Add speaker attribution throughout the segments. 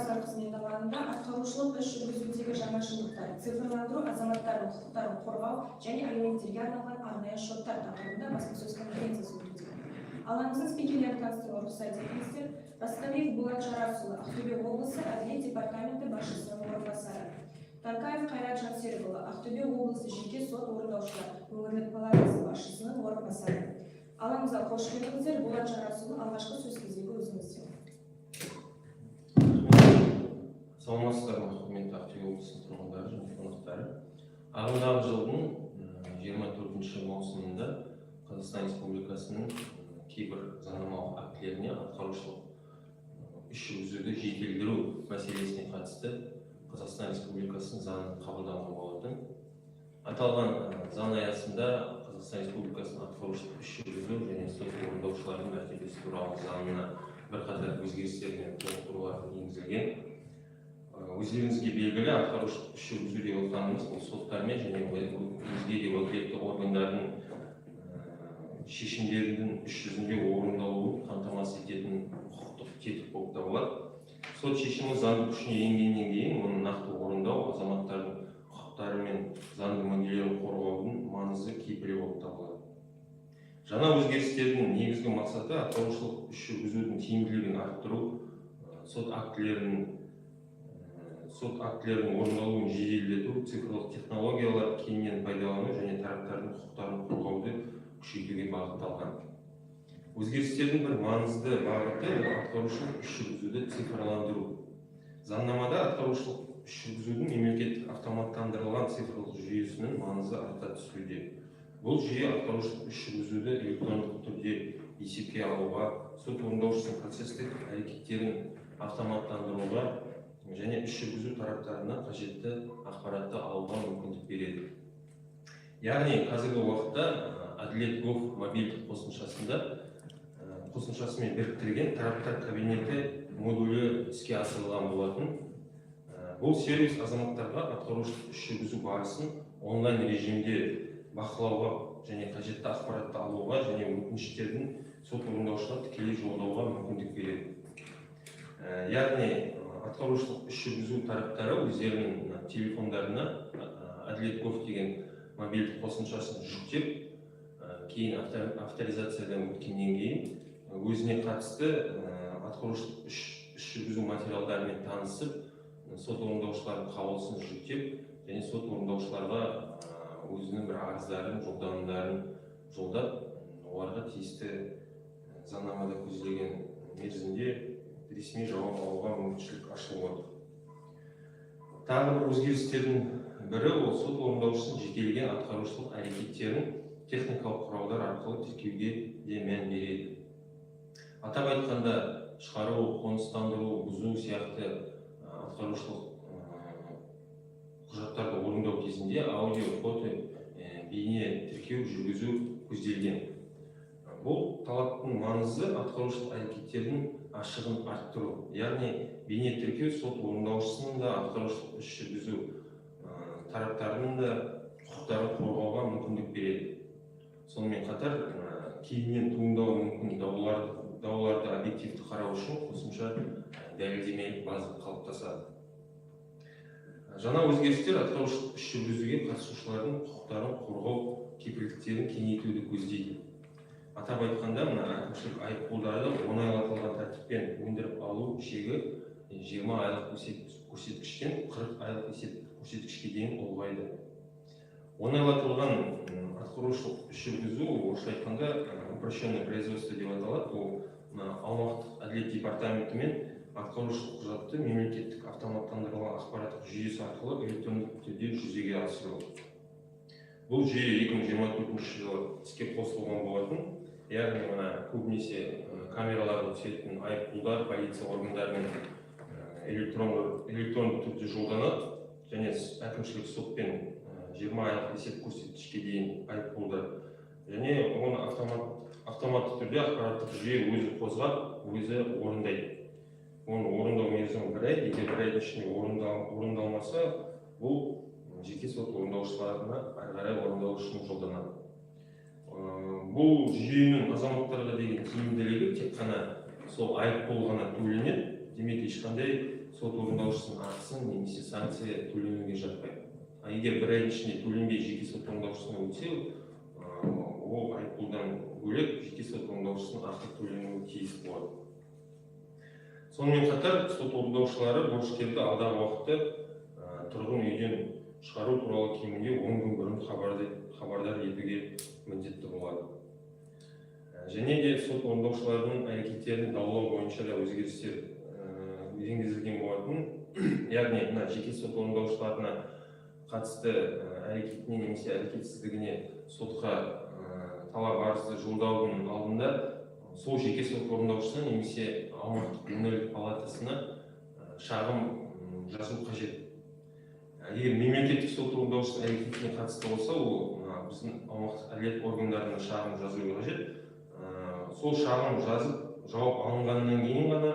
Speaker 1: базар қызметі алаңында атқарушылық іс жүргізудегі жаңашылдықтар, цифрландыру, азаматтардың құқықтарын қорғау және алименттерге арналған арнайы шоттар тақырыбында баспасөз конференциясы өтуде. Алаңымыздың спикерлерін таныстыруға рұқсат етіңіздер. Басқалиев Болат Жарасұлы, Ақтөбе облысы Әділет департаменті басшысының орынбасары. Таркаев Қайрат Жансерікұлы, Ақтөбе облысы жеке сот орындаушылар өңірлік палатасы басшысының орынбасары. Алаңымызға қош келдіңіздер. Болат Жарасұлы, алғашқы сөз кезегі өзіңізде.
Speaker 2: Саламатсыздар ма, құрметті Ақтөбе облысының тұрғындары және қонақтары. Ағымдағы жылдың 24 маусымында Қазақстан Республикасының кейбір заңнамалық актілеріне атқарушылық іс жүргізуді жетілдіру мәселесіне қатысты Қазақстан Республикасының заңы қабылданған болатын. Аталған заң аясында Қазақстан Республикасының атқарушылық іс жүргізу және сот орындаушылардың мәртебесі туралы заңына бірқатар өзгерістер мен толықтырулар енгізілген. Өздеріңізге белгілі, атқарушылық іс жүргізу деп отырғанымыз бұл соттармен және өзге де уәкілетті органдардың шешімдерінің іс жүзінде орындалуын қамтамасыз ететін құқықтық тетік болып табылады. Сот шешімі заңды күшіне енгеннен кейін оны нақты орындау азаматтардың құқықтары мен заңды мүдделерін қорғаудың маңызды кепілі болып табылады. Жаңа өзгерістердің негізгі мақсаты атқарушылық іс жүргізудің тиімділігін арттыру, сот актілерінің орындалуын жеделдету, цифрлық технологиялар кеңінен пайдалану және тараптардың құқықтарын қорғауды күшейтуге бағытталған. Өзгерістердің бір маңызды бағыты атқарушылық іс жүргізуді цифрландыру. Заңнамада атқарушылық іс жүргізудің мемлекеттік автоматтандырылған цифрлық жүйесінің маңызы арта түсуде. Бұл жүйе атқарушылық іс жүргізуді электрондық түрде есепке алуға, сот орындаушысының процестік әрекеттерін автоматтандыруға және іс жүргізу тараптарына қажетті ақпаратты алуға мүмкіндік береді. Яғни қазіргі уақытта Әділет.гов мобильдік қосымшасымен біріктірген тараптар кабинеті модулі іске асырылған болатын. Бұл сервис азаматтарға атқарушылық іс жүргізу барысын онлайн режимде бақылауға және қажетті ақпаратты алуға және өтініштердің сот орындаушыға тікелей жолдауға мүмкіндік береді. Яғни атқарушылық іс жүргізу тараптары өздерінің телефондарына Әділет.гов деген мобильдік қосымшасын жүктеп, кейін авторизациядан өткеннен кейін өзіне қатысты атқарушылық іс жүргізу материалдарымен танысып, сот орындаушылардың қаулысын жүктеп, және сот орындаушыларға өзінің бір арыздарын, жолдамаларын жолдап, оларға тиісті заңнамада көзделген мерзімде ресми жауап алуға мүмкіншілік ашылып отыр. Тағы бір өзгерістердің бірі ол сот орындаушысының жекелеген атқарушылық әрекеттерін техникалық құралдар арқылы тіркеуге де мән береді. Атап айтқанда, шығару, қоныстандыру, бұзу сияқты атқарушылық құжаттарды орындау кезінде аудио, фото, бейне тіркеу жүргізу көзделген. Бұл талаптың маңызы атқарушылық әрекеттердің ашығын арттыру. Яғни бейне тіркеу сот орындаушысының да атқарушылық іс жүргізу тараптарының да құқықтарын қорғауға мүмкіндік береді. Сонымен қатар кейіннен туындауы мүмкін дауларды объективті қарау үшін қосымша дәлелдемелік база қалыптасады. Жаңа өзгерістер атқарушылық іс жүргізуге қатысушылардың құқықтарын қорғау кепілдіктерін кеңейтуді көздейді. Атап айтқанда, әкімшілік айыппұлдарды оңайлатылған тәртіппен өндіріп алу шегі 20 айлық көрсеткіштен 40 айлық көрсеткішке дейін ұлғайды. Оңайлатылған атқарушылық іс жүргізу, орысша айтқанда упрощенное производство деп аталады. Ол аумақтық әділет департаменті мен атқарушылық құжатты мемлекеттік автоматтандырылған ақпараттық жүйесі арқылы электрондық түрде жүзеге асырылады. Бұл жүйе 2024 жылы іске қосылған болатын. Яғни көбінесе камераларға түсетін айыппұлдар полиция органдарымен электрондық түрде жолданады және әкімшілік сотпен 20 айлық есеп көрсеткішке дейін айыппұлдар. Және оны автоматты түрде ақпараттық жүйе өзі қозғап, өзі орындайды. Оны орындау мерзімі 1 ай, егер 1 айдың ішінде орындалмаса, бұл жеке сот орындаушыларына ары қарай орындау үшін жолданады. Бұл жүйенің азаматтарға деген тиімділігі тек қана сол айыппұл ғана төленеді. Демек ешқандай сот орындаушысының ақысын немесе санкция төленуге жатпайды. Егер бір айдың ішінде төленбей жеке сот орындаушысына өтсе, ол айыппұлдан бөлек жеке сот орындаушысының ақы төленуі тиіс болады. Сонымен қатар сот орындаушылары борышкерді алдағы уақытта тұрғын үйден шығару туралы кемінде 10 күн бұрын хабардар етуге міндетті болады. Және де сот орындаушыларының әрекеттерін даулау бойынша да өзгерістер енгізілген болатын. Яғни жеке сот орындаушыларына қатысты әрекетіне немесе әрекетсіздігіне сотқа талап арызды жолдаудың алдында сол жеке сот орындаушысына немесе аумақтық өңірлік палатасына шағым жазу қажет. Егер мемлекеттік сот орындаушысының әрекетіне қатысты болса, ол біздің аумақтық әділет органдарына шағым жазу қажет. Сол шағым жазып, жауап алынғаннан кейін ғана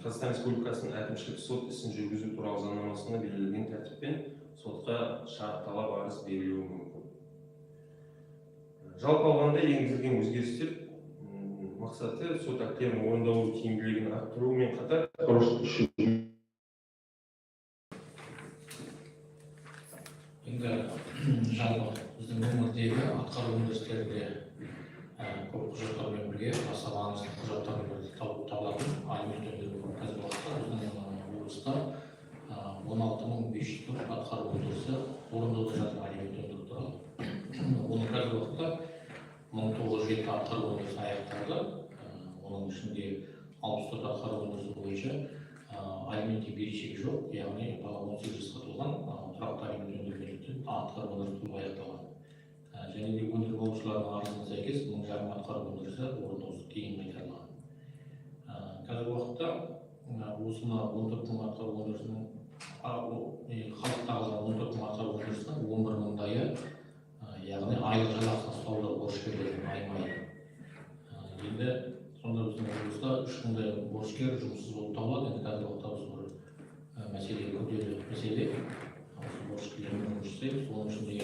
Speaker 2: Қазақстан Республикасының әкімшілік сот ісін жүргізу туралы заңнамасында белгіленген тәртіппен сотқа талап арыз берілуі мүмкін. Жалпы алғанда енгізілген өзгерістер мақсаты сот актілерінің орындалу тиімділігін арттырумен қатар
Speaker 3: енді жалпы біздің өңірдегі атқару өндірістерінде көп құжаттармен бірге аса маңызды құжаттармен бірге табылатын алимент өндіру қазіргі уақытта біздің облыста 16.500 атқару өндірісі орындауда жатыр алимент өндіру туралы. Оның қазіргі уақытта 1907 атқару өндірісі аяқталды. Оның ішінде 64 атқару өндірісі бойынша алиментке берешегі жоқ, яғни 18 жасқа толған тұрақты алимент өндірмейтін атқару өндірісі аяқталған. Және де өндіріп алушылардың арызына сәйкес 1000 атқару өндірісі орындаусыз кейін қайтарылған. Қазіргі уақытта осыны 14 мың атқару өндірісінің халықта қалған 14 мың атқару өндірісінің 11 мыңдайы яғни айлық жалақысын ұстауда борышкерлердің айырмайды. Енді сонда біздің облыста 3 мыңдай борышкер жұмыссыз болып табылады. Енді қазіргі уақытта осы бір мәселе күрделі мәселе. Осы борышкерлермен жұмыс жасаймыз. Соның ішінде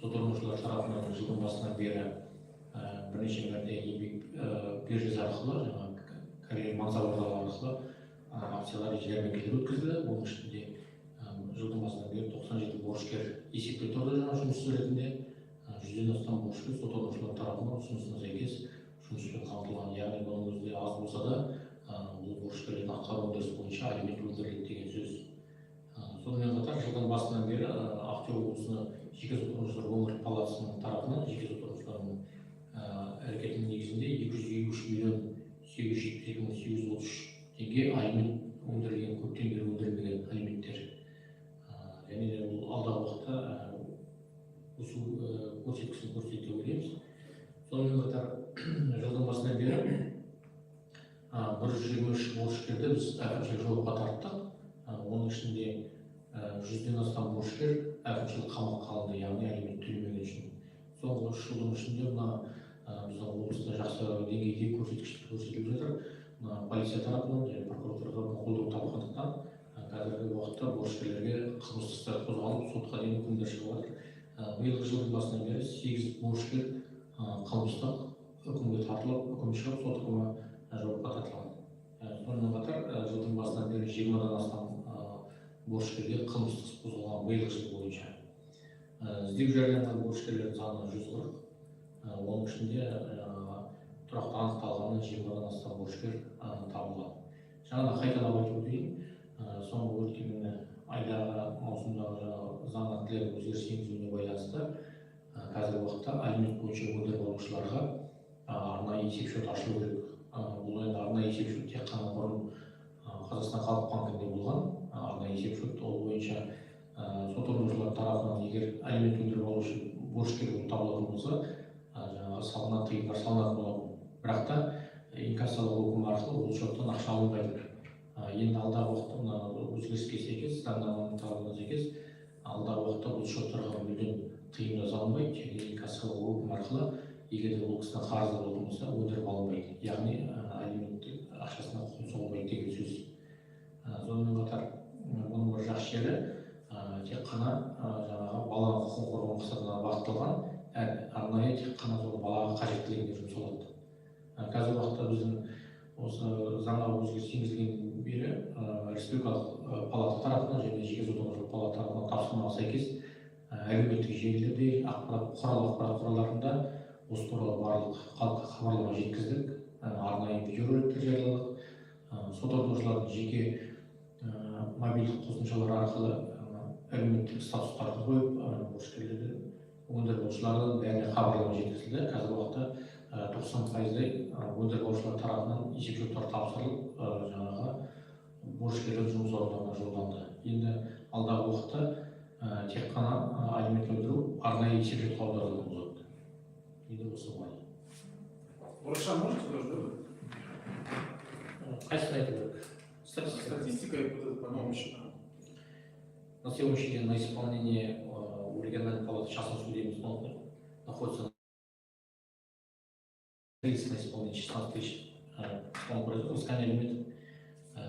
Speaker 3: сот орындаушылар тарапынан жылдың басынан бері бірнеше мәрте еңбек биржасы арқылы, карьера мансабарлары арқылы акциялар жәрмеңкелер өткізілді. Оның ішінде жылдың басынан бері 97 борышкер есепте тұрды жұмыссыз ретінде. 100-ден астам борышкер сот орындаушылар тарапынан ұсынысына сәйкес жұмыспен қамтылған. Яғни бұның өзінде аз болса да бұл борышкерлердің атқару өндірісі бойынша алимент өндіріледі деген сөз. Сонымен қатар жылдың басынан бері Ақтөбе облысына жеке сот орындаушылар өңірлік палатасының тарапынан жеке сот орындаушыларының әрекетінің негізінде 253 миллион 872 мың 833 теңге алимент өндірілген, көптен бері өндірілмеген алименттер. Және де бұл алдағы уақытта өсу көрсеткішін көрсетеді деп ойлаймыз. Сонымен қатар жылдың басынан бері 123 борышкерді біз әкімшілік жауапқа тарттық. Оның ішінде 100-ден астам борышкер әкімшілік қамаққа алынды, яғни алимент төлемеген үшін. Соңғы 3 жылдың ішінде біздің облыста жақсы деңгейде көрсеткіштер көрсетіліп жатыр. Полиция тарапынан және прокуратура тарапынан қолдау тапқандықтан қазіргі уақытта борышкерлерге қылмыстық істер қозғалып, сотқа дейін үкімдер шығып жатыр. Биылғы жылдың басынан бері 8 борышкер қылмыстық үкімге тартылып, үкім шығып, сот үкімі жауапқа тартылған. Сонымен қатар жылдың басынан бері 20-дан астам борышкерге қылмыстық іс қозғалған биылғы жыл бойынша. Іздеу жарияланған борышкерлердің саны 140. Оның ішінде тұрақты анықталғаны 20-дан астам борышкер табылған. Жаңа қайталап айтып өтейін. Соңғы өткен айдағы маусымдағы заң актілері өзгеріс енгізуіне байланысты қазіргі уақытта алимент бойынша өндіріп алушыларға арнайы есепшот ашылу керек. Бұл енді арнайы есепшот тек қана бұрын Қазақстан халық банкінде болған арнайы есепшот. Ол бойынша сот орындаушылар тарапынан егер алимент өндіріп алушы борышкер болып табылатын болса, салына тыйымдар салынатын болатын. Бірақ та инкассалық өкім арқылы ол шоттан ақша алынбайды. Енді алдағы уақытта өзгеріске сәйкес, заңнаманың талабына сәйкес, алдағы уақытта бұл шоттарға мүлдем тыйым да салынбайды, және инкассалық өкім арқылы егер де ол кісіден қарызы болатын болса, өндіріп алынбайды. Яғни алименттік ақшасына құн соғылмайды деген сөз. Сонымен қатар бұның бір жақсы жері тек қана жаңағы баланың құқығын қорғау мақсатына бағытталған, арнайы тек қана сол балаға қажеттілігіне жұмсалады. Қазіргі уақытта біздің осы заңға өзгеріс енгізілгеннен бері республикалық палата тарапынан және жеке сот орындаушылар палата тарапынан тапсырмаға сәйкес әлеуметтік желілерде бұқаралық ақпарат құралдарында осы туралы барлық халыққа хабарлама жеткіздік, арнайы видеороликтер жарияладық. Сот орындаушылардың жеке мобильдік қосымшалар арқылы әлеуметтік статустарды қойып, борышкерлерді өндірушілердің бәріне хабарлама жеткізілді. Қазіргі уақытта 90%-дай өндірушілер тарапынан есепшоттар тапсырылып, жаңағы борышкерлер жұмыс орындарына жолданды. Енді алдағы уақытта тек қана алимент өндіру арнайы есепшотқа аударылатын болады. Енді осы былай.
Speaker 4: Орысша можете тоже?
Speaker 3: Қайсысын айту керек?
Speaker 4: Статистика по-моему,
Speaker 3: На сегодняшний день на исполнении у региональной палаты частных судебных исполнителей находится 30 на исполнение 16 тысяч исполнительных производств, взыскание алиментов.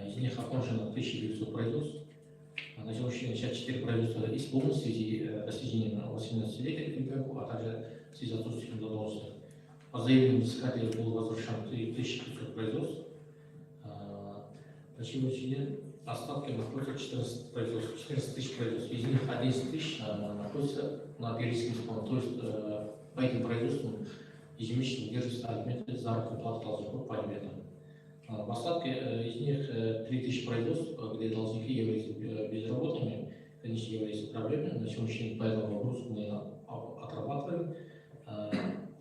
Speaker 3: Из них окончено 1900 производств. На сегодняшний день 64 производства исполнены в связи с достижением 18-летия ребенку, а также в связи с отсутствием задолженности. По заявлению взыскателя было возвращено 1500 производств. На сегодняшний день остатки находятся 14 тысяч производств. Из них 11 тысяч находятся на перечисленном исполнении. То есть по этим производствам ежемесячно удерживаются алименты, заработная плата должников по алиментам. В остатке из них 3000 производств, где должники являются безработными, конечно, являются проблемой. На сегодняшний день по этому вопросу мы отрабатываем,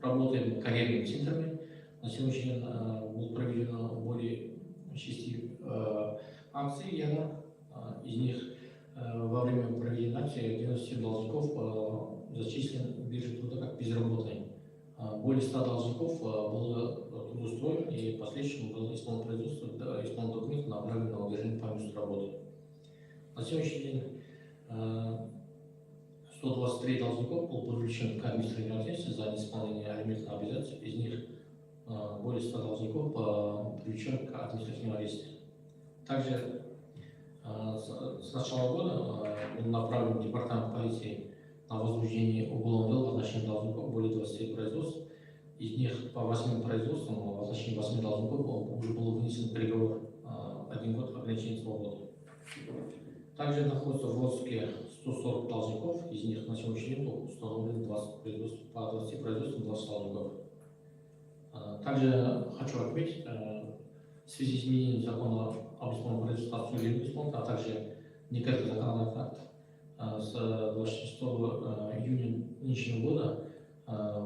Speaker 3: работаем карьерными центрами. На сегодняшний день было проведено более 6 акций, ярмарок. Из них во время проведения акции 97 должников зачислены в биржу труда как безработные. Более 100 должников было трудоустроено и в последующем было исполнено производство, исполнен документ, направлен на удержание по месту работы. На сегодняшний день 123 должников был привлечен к административной ответственности за неисполнение алиментных обязательств. Из них более 100 должников привлечен к административной ответственности. Также с начала года был направлен в департамент полиции на возбуждение уголовного дела в отношении должников более 20 производств. Из них по 8 производствам в отношении 8 должников уже был вынесен приговор 1 год ограничения свободы. Также находится в розыске 140 должников, из них на сегодняшний день установлено 20 производств, по 20 производствам 20 должников. Также хочу отметить, в связи с изменением закона об исполнении производства судебных исполнителей, а также некоторых законодательных актов, с 26 июня нынешнего года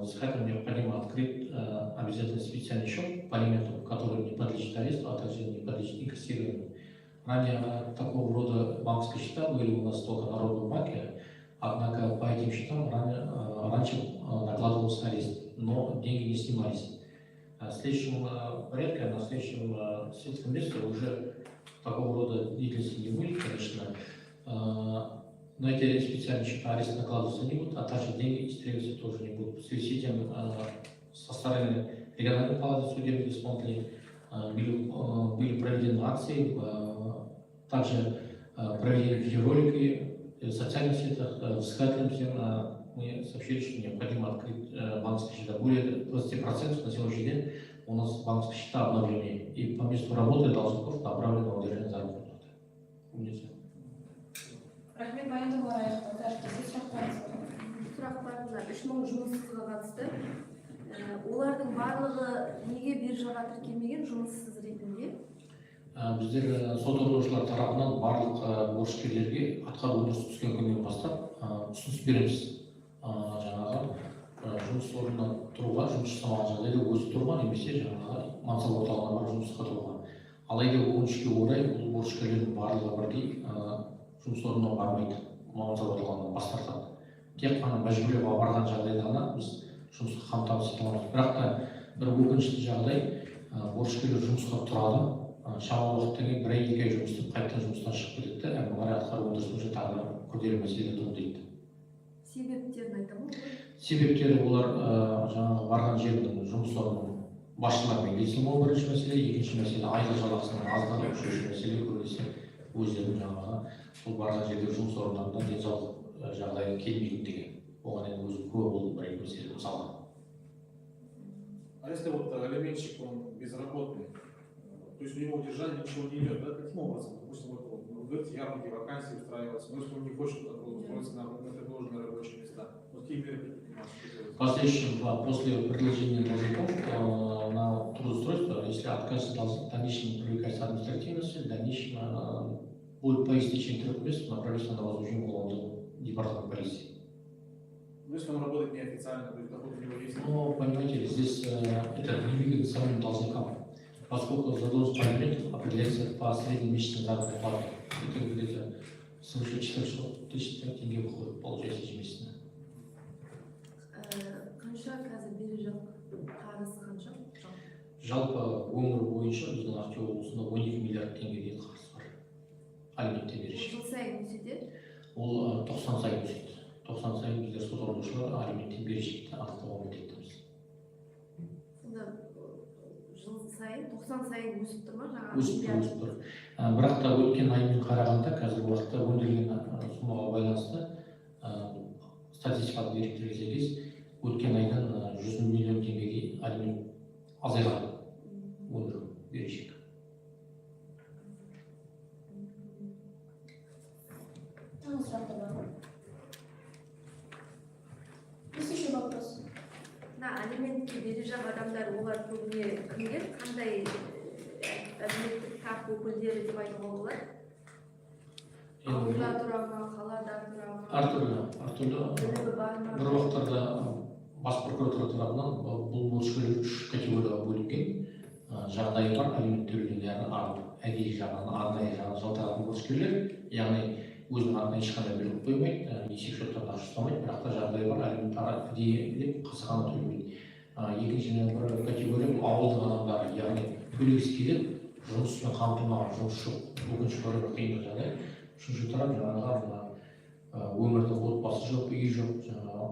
Speaker 3: взыскателю необходимо открыть обязательно специальный счет по алиментам, который не подлежит аресту, а также не подлежит инкассированию. Ранее такого рода банковские счета были у нас только в Народном банке, однако по этим счетам раньше накладывался арест, но деньги не снимались. В следующем порядке, на следующем сельском месте уже такого рода деятельности не будет, конечно. Но эти специальные счета ареста накладываться не будут, а также деньги истребоваться тоже не будут. В связи с этим со стороны региональной палаты судебных исполнителей были проведены акции, также проведены видеоролики в социальных сетях, взыскателям всем мы сообщили, что необходимо открыть банковские счета. Более 20% на сегодняшний день у нас банковские счета обновлены, и по месту работы должников направлены на удержание заработной платы.
Speaker 1: Рахмет, баяндалар аяқталды. Әріптесі сұрақтарыңыз бар ма?
Speaker 5: Сұрақтарыңыздар 3000 жұмыссызға қатысты. Олардың барлығы неге биржаға тіркелмеген жұмыссыз ретінде?
Speaker 3: Біздер сот орындаушылар тарапынан барлық борышкерлерге атқару өндіріс түскен күннен бастап ұсыныс береміз. Жаңағы жұмыс орнынан тұруға, жұмыс жасамаған жағдайда өзі тұруға, немесе жаңағы мансап орталығына барып жұмысқа тұруға. Алайда өкінішке орай бұл борышкерлердің барлығы бірдей жұмыс орнына бармайды, мансап орталығынан бас тартады. Тек қана мәжбүрлеп барған жағдайда ғана біз жұмысқа қамтамасыз ете аламыз. Бірақ та бір өкінішті жағдай, борышкерлер жұмысқа тұрады, шамалы уақыттан кейін 1-2 ай жұмыс істеп қайтадан жұмыстан шығып кетеді, әрі қарай атқару өндірісінің тағы күрделі мәселе туындайды.
Speaker 5: Себептерін айтамын ғой.
Speaker 3: Себептері олар жаңағы барған жердің жұмыс орнының басшыларымен келісілмеуі бірінші мәселе, екінші мәселе айлық жалақысының аздығы, үшінші мәселе көбінесе өздерінің жаңағы сол барған жерде жұмыс орындарында денсаулық жағдайы келмейтіндігі. Оған енді өзі көп болды бір мәселе мысалға.
Speaker 4: А если вот алиментщик, он безработный, то есть у него удержание ничего не идет, да? Каким образом? Допустим, вот быть ярмарки, вакансии устраиваться. Но если он не хочет устроиться на предложенные рабочие места, вот какие меры предпринимаются?
Speaker 3: В последующем, после предложения должников на трудоустройство, если откажется в дальнейшем привлекается административности, в дальнейшем будет по истечении 3 месяцев направиться на возвращение уголовного департамента полиции.
Speaker 4: Ну, если он работает неофициально, то есть доход у него есть.
Speaker 3: Но, понимаете, здесь это невыгодно самим должникам, поскольку задолженность по алиментам определяется по среднемесячной заработной плате. Это где-то свыше 400 тысяч тенге выходит, получается, ежемесячно.
Speaker 5: Қанша қазір бере жатыр? Қарызы қанша?
Speaker 3: Жалпы өңір бойынша біздің Ақтөбе облысында 12 миллиард теңгедей қарыз бар. Алименттер берешек.
Speaker 5: Жыл сайын өседі?
Speaker 3: Ол 90 сайын өседі. 90 сайын біздер сот орындаушылар алименттер берешекті анықтауға міндеттіміз.
Speaker 5: Сонда жыл сайын 90 сайын өсіп тұр ма жаңағы?
Speaker 3: Өсіп тұр. Бірақ та өткен аймен қарағанда қазіргі уақытта өндірілген сомаға байланысты статистикалық деректерге сәйкес өткен айдан 100 миллион теңгеге алимент азайған өндіру берешек.
Speaker 1: Тағы сұрақтар бар ма? Есть еще вопрос?
Speaker 5: Мына алиментке бере жақ адамдар олар көбіне кімдер? Қандай әлеуметтік тап өкілдері деп айтуға болады? Ауылда тұра ма, қалада тұра ма?
Speaker 3: Әртүрлі.
Speaker 5: Білімі бар ма?
Speaker 3: Бір уақыттарда бас прокуратура тарапынан бұл борышкерлер 3 категорияға бөлінген. Жағдайы бар алимент төлеуден әдейі жағынан, арнайы жағынан жалтаратын борышкерлер, яғни өзінің атынан ешқандай бүлік қоймайды, есеп шоттарына ақша ұстамайды, бірақ та жағдайы бар алимент әдейі деп қасақана төлемейді. Екінші бір категория ауылдың адамдары, яғни төлегісі келіп, жұмыспен қамтылмаған жұмыс жоқ, өкінішке орай бір қиындық жағдай. Үшінші тарап жаңағы өмірдің отбасы жоқ, үй жоқ, жаңағы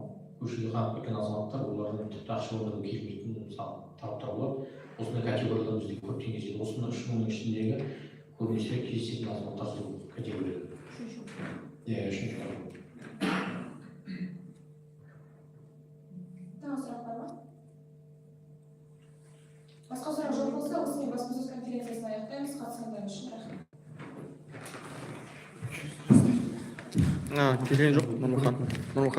Speaker 3: көшеде қаңғып кеткен азаматтар, олардың тіпті ақша өмірге келмейтін мысалы тараптар болады. Осындай категориялар бізде көптеген кездеседі. Осының 3 ішіндегі көбінесе кездесетін азаматтар сол категория. Үшінші тарап.
Speaker 1: Тағы сұрақтар бар? Басқа сұрақ жоқ болса, осымен баспасөз конференциясын аяқтаймыз. Қатысқандарыңыз үшін рахмет.
Speaker 6: Келген жоқ, Нұрмұхан.